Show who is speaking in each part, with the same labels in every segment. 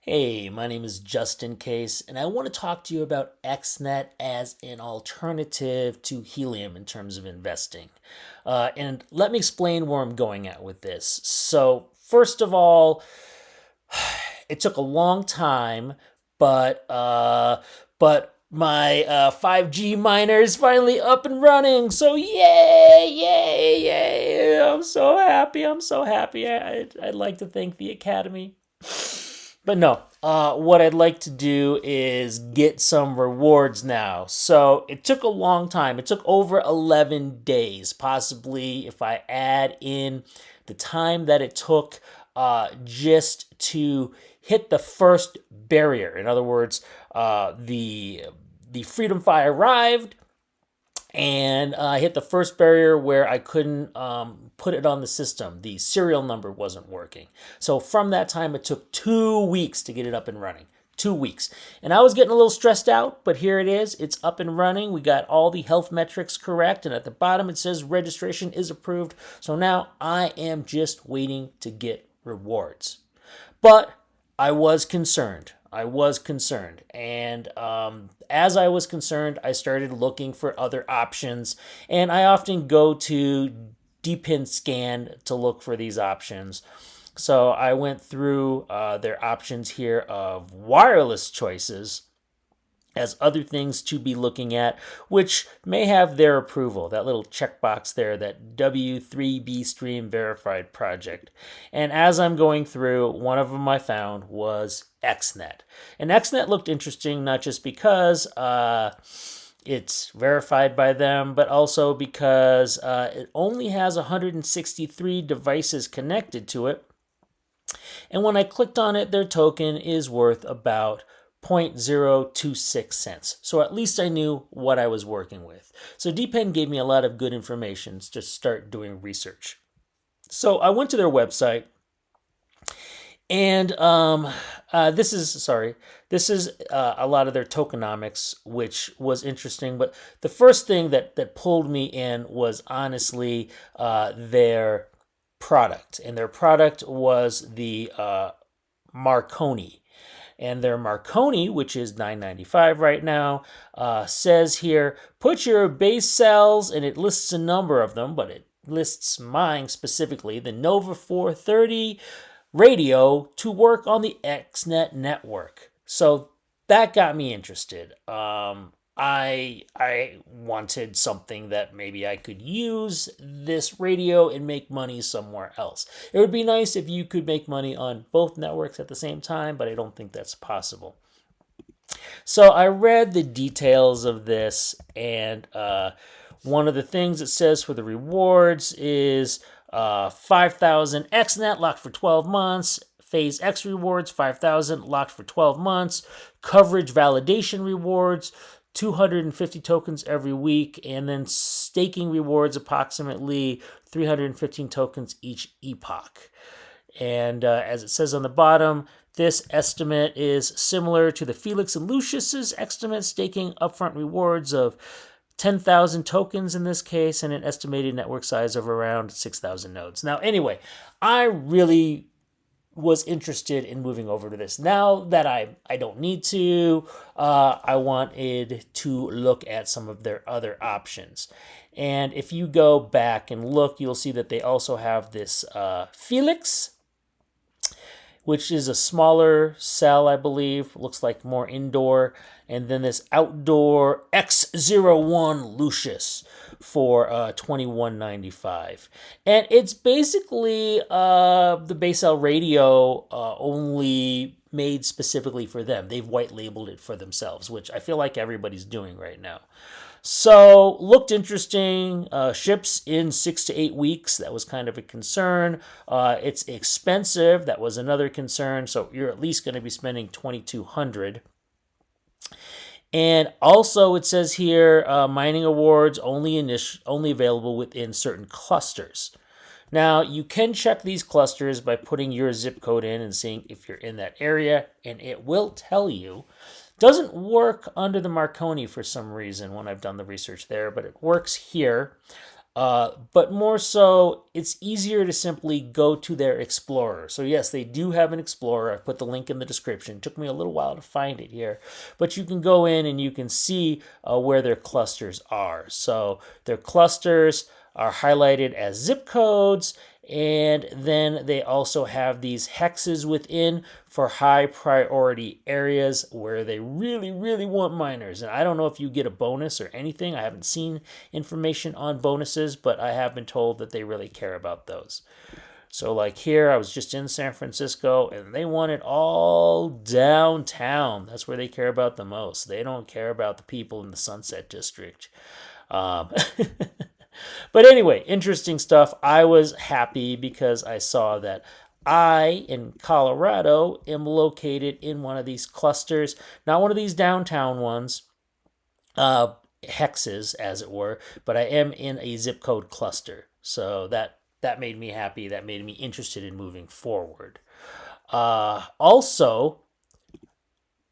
Speaker 1: Hey, my name is Justin Case, and I want to talk to you about Xnet as an alternative to Helium in terms of investing. And let me explain where I'm going at with this. So, first of all, it took a long time, but my 5G miner is finally up and running. So yay, yay, yay! I'm so happy. I'm so happy. I'd like to thank the Academy. But no, what I'd like to do is get some rewards now. So it took a long time. It took over 11 days, possibly if I add in the time that it took just to hit the first barrier. In other words, the FreedomFi arrived, and I hit the first barrier where I couldn't put it on the system. The serial number wasn't working. So from that time, it took 2 weeks to get it up and running. 2 weeks. And I was getting a little stressed out, but here it is. It's up and running. We got all the health metrics correct. And at the bottom, it says registration is approved. So now I am just waiting to get rewards. But I was concerned. And as I was concerned, I started looking for other options. And I often go to Dpin Scan to look for these options. So I went through their options here of wireless choices as other things to be looking at, which may have their approval. That little checkbox there, that W3B Stream Verified project. And as I'm going through, one of them I found was Xnet. And Xnet looked interesting, not just because it's verified by them, but also because it only has 163 devices connected to it. And when I clicked on it, their token is worth about 0.026 cents. So at least I knew what I was working with. So Dpin gave me a lot of good information to start doing research. So I went to their website, and this is a lot of their tokenomics, which was interesting. But the first thing that pulled me in was honestly their product, and their product was the Marconi. And their Marconi, which is $9.95 right now, says here, put your base cells, and it lists a number of them, but it lists mine specifically, the Nova 430 radio, to work on the Xnet network. So that got me interested. I wanted something that maybe I could use this radio and make money somewhere else. It would be nice if you could make money on both networks at the same time, but I don't think that's possible. So I read the details of this, and one of the things it says for the rewards is 5,000 Xnet locked for 12 months. Phase X rewards, 5,000 locked for 12 months. Coverage validation rewards, 250 tokens every week, and then staking rewards approximately 315 tokens each epoch. And as it says on the bottom, this estimate is similar to the Felix and Lucius's estimate, staking upfront rewards of 10,000 tokens in this case, and an estimated network size of around 6,000 nodes. Now, anyway, I really was interested in moving over to this. Now that I don't need to, I wanted to look at some of their other options. And if you go back and look, you'll see that they also have this Felix, which is a smaller cell, I believe. Looks like more indoor. And then this outdoor XO1 Lucius for $21.95. And it's basically the base cell radio only made specifically for them. They've white labeled it for themselves, which I feel like everybody's doing right now. So, looked interesting. Ships in 6 to 8 weeks. That was kind of a concern. It's expensive. That was another concern. So, you're at least going to be spending $2,200. And also, it says here, mining awards only available within certain clusters. Now, you can check these clusters by putting your zip code in and seeing if you're in that area, and it will tell you. Doesn't work under the Marconi for some reason when I've done the research there, but it works here. But more so, it's easier to simply go to their Explorer. So yes, they do have an Explorer. I put the link in the description. It took me a little while to find it here. But you can go in and you can see where their clusters are. So their clusters are highlighted as zip codes, and then they also have these hexes within for high priority areas where they really, really want miners. And I don't know if you get a bonus or anything. I haven't seen information on bonuses, but I have been told that they really care about those. So like here, I was just in San Francisco and they want it all downtown. That's where they care about the most. They don't care about the people in the Sunset District. Um, But anyway, interesting stuff. I was happy because I saw that I, in Colorado, am located in one of these clusters, not one of these downtown ones, hexes, as it were, but I am in a zip code cluster. So that made me happy. That made me interested in moving forward. Also,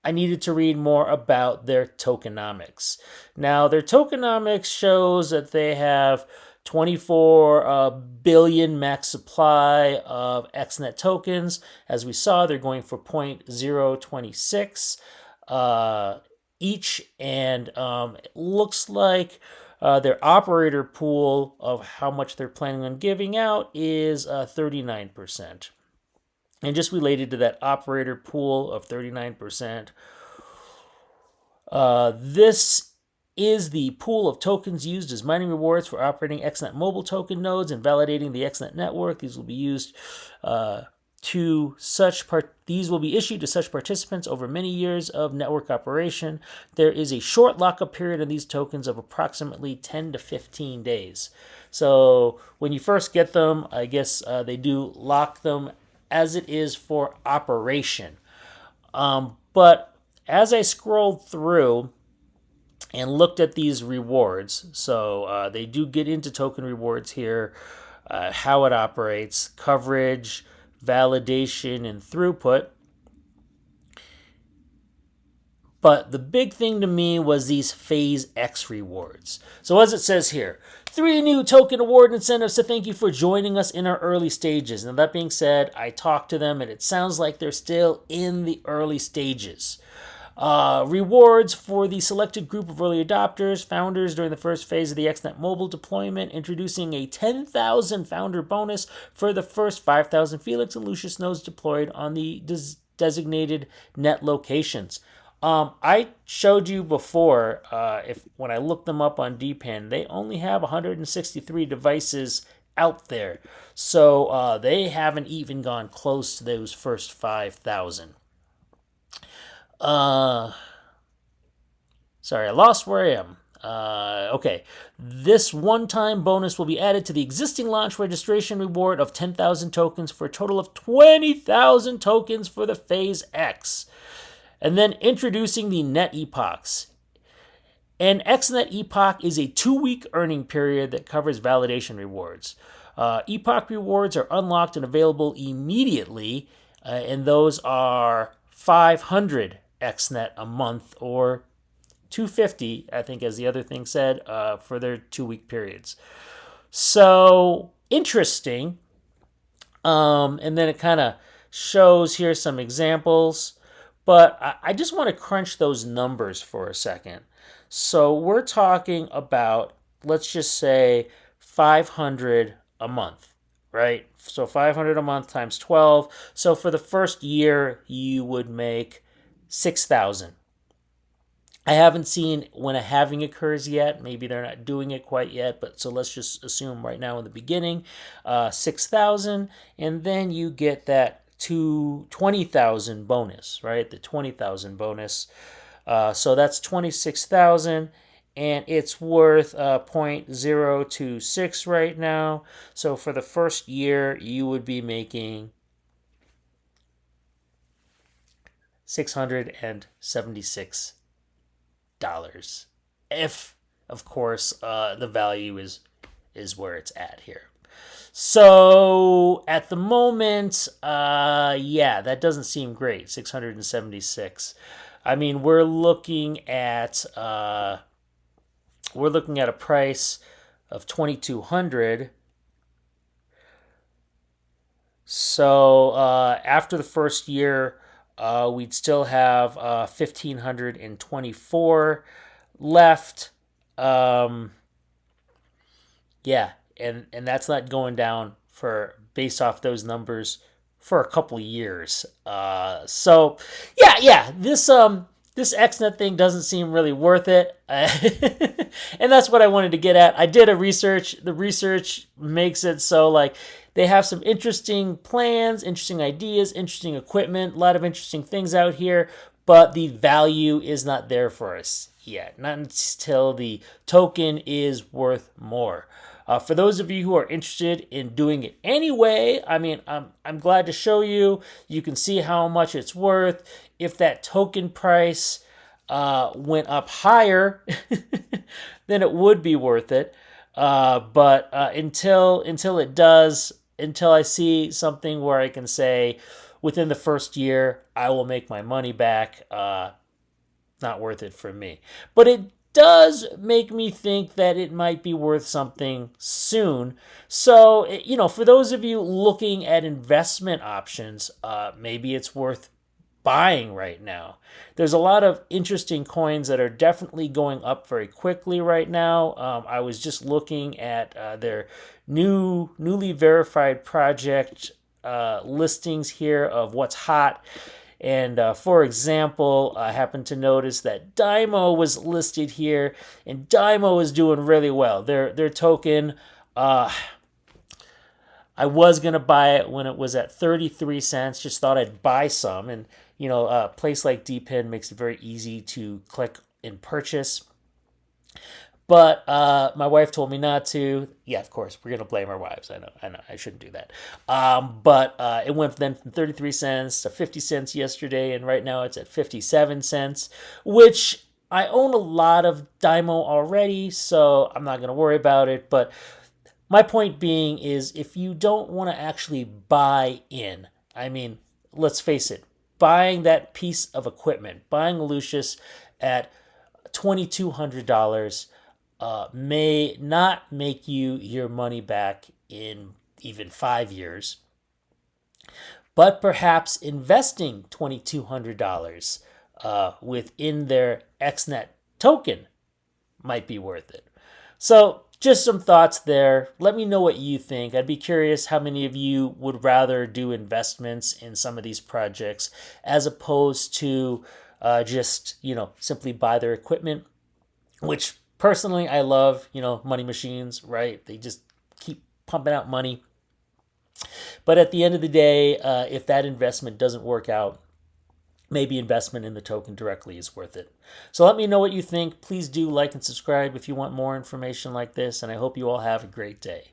Speaker 1: I needed to read more about their tokenomics. Now, their tokenomics shows that they have 24 billion max supply of Xnet tokens. As we saw, they're going for 0.026 each, and it looks like their operator pool of how much they're planning on giving out is 39%. And just related to that operator pool of 39%, this is the pool of tokens used as mining rewards for operating Xnet mobile token nodes and validating the Xnet network. These will be used these will be issued to such participants over many years of network operation. There is a short lockup period on these tokens of approximately 10 to 15 days. So when you first get them, I guess they do lock them as it is for operation. But as I scrolled through and looked at these rewards, so they do get into token rewards here, how it operates, coverage, validation, and throughput. But the big thing to me was these Phase X rewards. So as it says here, 3 new token award incentives to thank you for joining us in our early stages. Now that being said, I talked to them and it sounds like they're still in the early stages. Rewards for the selected group of early adopters, founders during the first phase of the Xnet mobile deployment, introducing a 10,000 founder bonus for the first 5,000 Felix and Lucius nodes deployed on the designated net locations. I showed you before, when I looked them up on DPAN, they only have 163 devices out there. So they haven't even gone close to those first 5,000. Sorry, I lost where I am. Okay. This one-time bonus will be added to the existing launch registration reward of 10,000 tokens for a total of 20,000 tokens for the Phase X. And then introducing the net epochs. An Xnet epoch is a 2-week earning period that covers validation rewards. Epoch rewards are unlocked and available immediately, and those are 500 Xnet a month or 250, I think, as the other thing said, for their 2-week periods. So interesting. And then it kind of shows here some examples. But I just want to crunch those numbers for a second. So we're talking about, let's just say, 500 a month, right? So 500 a month times 12. So for the first year, you would make 6,000. I haven't seen when a halving occurs yet. Maybe they're not doing it quite yet, but so let's just assume right now in the beginning, 6,000, and then you get that to 20,000 bonus, right? The 20,000 bonus. So that's 26,000, and it's worth 0.026 right now. So for the first year, you would be making $676. If, of course, the value is where it's at here. So at the moment, that doesn't seem great. 676. I mean, we're looking at a price of 2200. So after the first year, we'd still have 1524 left. Yeah, and that's not going down for based off those numbers for a couple of years. So yeah, this Xnet thing doesn't seem really worth it, and that's what I wanted to get at. I did a research. The research makes it so like they have some interesting plans, interesting ideas, interesting equipment, a lot of interesting things out here, but the value is not there for us yet. Not until the token is worth more. For those of you who are interested in doing it anyway, I mean, I'm glad to show you. You can see how much it's worth. If that token price went up higher, then it would be worth it. But until it does, until I see something where I can say within the first year I will make my money back, not worth it for me. But it does make me think that it might be worth something soon. So, for those of you looking at investment options, maybe it's worth buying right now. There's a lot of interesting coins that are definitely going up very quickly right now. I was just looking at their newly verified project listings here of what's hot. And for example, I happened to notice that Dymo was listed here, and Dymo is doing really well. Their token, I was gonna buy it when it was at 33 cents. Just thought I'd buy some, and a place like DPIN makes it very easy to click and purchase. But my wife told me not to. Yeah, of course, we're gonna blame our wives. I know, I shouldn't do that. But it went then from 33 cents to 50 cents yesterday, and right now it's at 57 cents, which I own a lot of Dymo already, so I'm not gonna worry about it. But my point being is, if you don't want to actually buy in, I mean, let's face it, buying that piece of equipment, buying Lucius at $2,200. May not make you your money back in even 5 years, but perhaps investing $2,200 within their Xnet token might be worth it. So just some thoughts there. Let me know what you think. I'd be curious how many of you would rather do investments in some of these projects as opposed to just simply buy their equipment, which personally, I love, money machines, right? They just keep pumping out money. But at the end of the day, if that investment doesn't work out, maybe investment in the token directly is worth it. So let me know what you think. Please do like and subscribe if you want more information like this, and I hope you all have a great day.